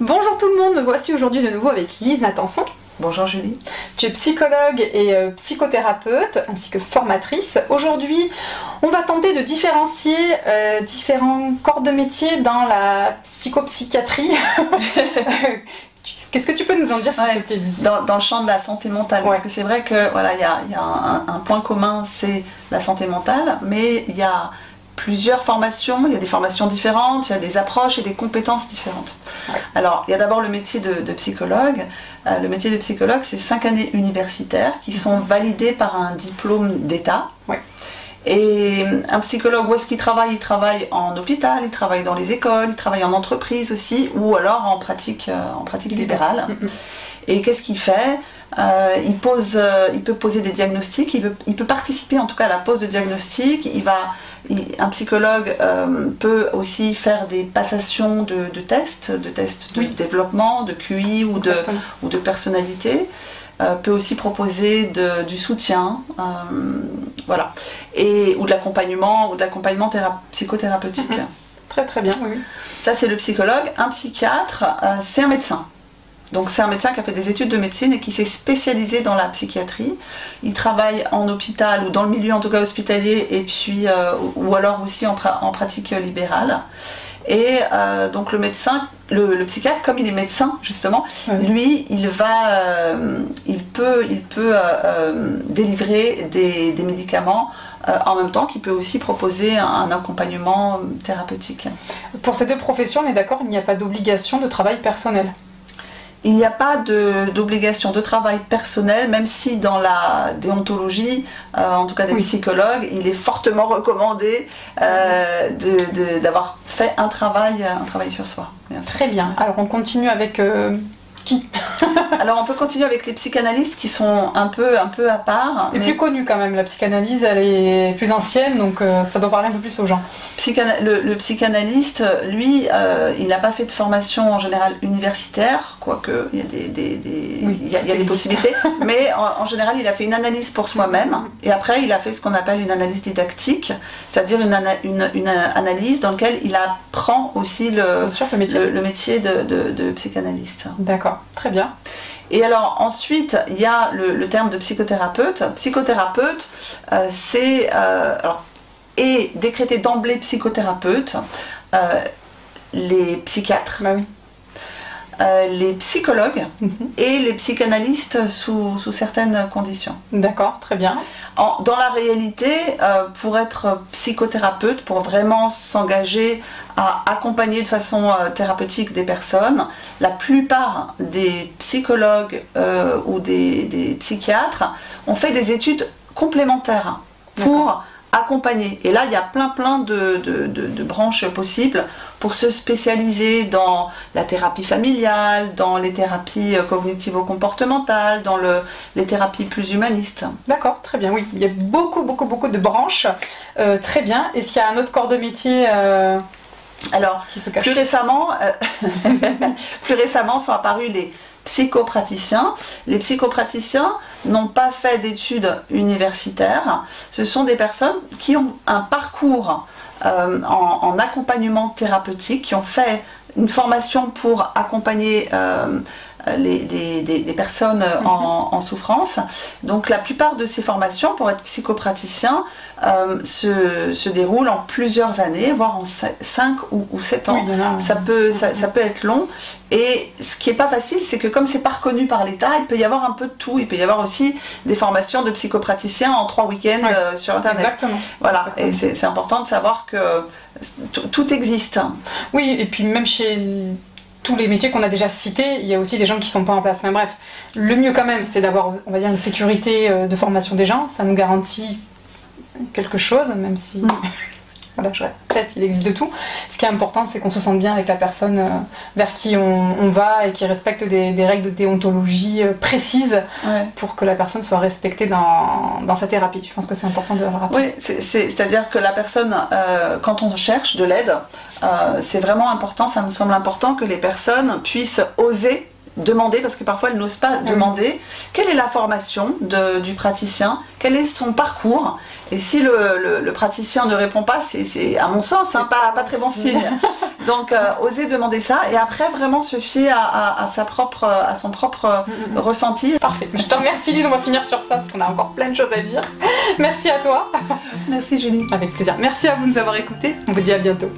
Bonjour tout le monde, me voici aujourd'hui de nouveau avec Lise Natanson. Bonjour Julie. Tu es psychologue et psychothérapeute ainsi que formatrice. Aujourd'hui, on va tenter de différencier différents corps de métier dans la psychopsychiatrie. Qu'est-ce que tu peux nous en dire s'il te plaît, Lise ? Dans le champ de la santé mentale, parce que c'est vrai que voilà, il y a un point commun, c'est la santé mentale, mais il y a plusieurs formations, il y a des formations différentes, il y a des approches et des compétences différentes. Ouais. Alors, il y a d'abord le métier de psychologue. Le métier de psychologue, c'est 5 années universitaires qui sont validées par un diplôme d'État. Ouais. Et un psychologue, où est-ce qu'il travaille ? Il travaille en hôpital, il travaille dans les écoles, il travaille en entreprise aussi, ou alors en pratique libérale. Et qu'est-ce qu'il fait ? Il peut poser des diagnostics, il peut participer en tout cas à la pose de diagnostic. Un psychologue peut aussi faire des passations de tests de développement, de QI ou de personnalité. Peut aussi proposer du soutien, voilà, ou de l'accompagnement psychothérapeutique. Très très bien, oui. Ça c'est le psychologue. Un psychiatre, c'est un médecin. Donc c'est un médecin qui a fait des études de médecine et qui s'est spécialisé dans la psychiatrie. Il travaille en hôpital ou dans le milieu en tout cas hospitalier et puis ou alors aussi en pratique libérale. Et donc le médecin, le psychiatre, comme il est médecin justement, lui il peut délivrer des médicaments en même temps qu'il peut aussi proposer un accompagnement thérapeutique. Pour ces deux professions, on est d'accord, il n'y a pas d'obligation de travail personnel. Il n'y a pas d'obligation de travail personnel, même si dans la déontologie, en tout cas des psychologues, il est fortement recommandé d'avoir fait un travail sur soi. Bien sûr. Très bien. Alors on continue avec qui ? Alors on peut continuer avec les psychanalystes qui sont un peu à part. C'est plus connu quand même, la psychanalyse elle est plus ancienne, donc ça doit parler un peu plus aux gens. Le psychanalyste, lui, il n'a pas fait de formation en général universitaire, quoique il y a des possibilités, mais en général il a fait une analyse pour soi-même, et après il a fait ce qu'on appelle une analyse didactique, c'est-à-dire une analyse dans laquelle il apprend aussi le métier de psychanalyste. D'accord. Très bien. Et alors ensuite, il y a le terme de psychothérapeute. Psychothérapeute, est décrété d'emblée psychothérapeute les psychiatres, les psychologues et les psychanalystes sous certaines conditions. D'accord, très bien. Dans la réalité, pour être psychothérapeute, pour vraiment s'engager à accompagner de façon thérapeutique des personnes, la plupart des psychologues ou des psychiatres ont fait des études complémentaires pour accompagner. Et là, il y a plein de branches possibles pour se spécialiser dans la thérapie familiale, dans les thérapies cognitivo-comportementales, dans les thérapies plus humanistes. D'accord, très bien, oui. Il y a beaucoup de branches. Très bien. Est-ce qu'il y a un autre corps de métier alors, qui se cache ? Plus récemment sont apparus les psychopraticiens. Les psychopraticiens n'ont pas fait d'études universitaires. Ce sont des personnes qui ont un parcours en accompagnement thérapeutique, qui ont fait une formation pour accompagner des personnes en souffrance. Donc la plupart de ces formations pour être psychopraticien se déroulent en plusieurs années, voire en 5 ou 7 ans. Ça peut être long. Et ce qui n'est pas facile, c'est que comme c'est pas reconnu par l'État, il peut y avoir un peu de tout. Il peut y avoir aussi des formations de psychopraticiens en 3 week-ends sur Internet. Exactement. Voilà. Exactement. Et c'est important de savoir que tout existe. Oui, et puis même chez tous les métiers qu'on a déjà cités, il y a aussi des gens qui ne sont pas en place. Mais bref, le mieux quand même, c'est d'avoir, on va dire, une sécurité de formation des gens. Ça nous garantit quelque chose, même si... Voilà, je répète, il existe de tout. Ce qui est important, c'est qu'on se sente bien avec la personne vers qui on va et qui respecte des règles de déontologie précises pour que la personne soit respectée dans sa thérapie. Je pense que c'est important de le rappeler. Oui, c'est-à-dire que la personne, quand on cherche de l'aide, c'est vraiment important, ça me semble important que les personnes puissent oser demander, parce que parfois elles n'osent pas demander quelle est la formation du praticien, quel est son parcours, et si le praticien ne répond pas, c'est à mon sens pas très bon signe. Donc oser demander ça et après vraiment se fier à son propre ressenti. Parfait. Je te remercie Lise, on va finir sur ça parce qu'on a encore plein de choses à dire. Merci à toi. Merci Julie. Avec plaisir. Merci à vous de nous avoir écoutés. On vous dit à bientôt.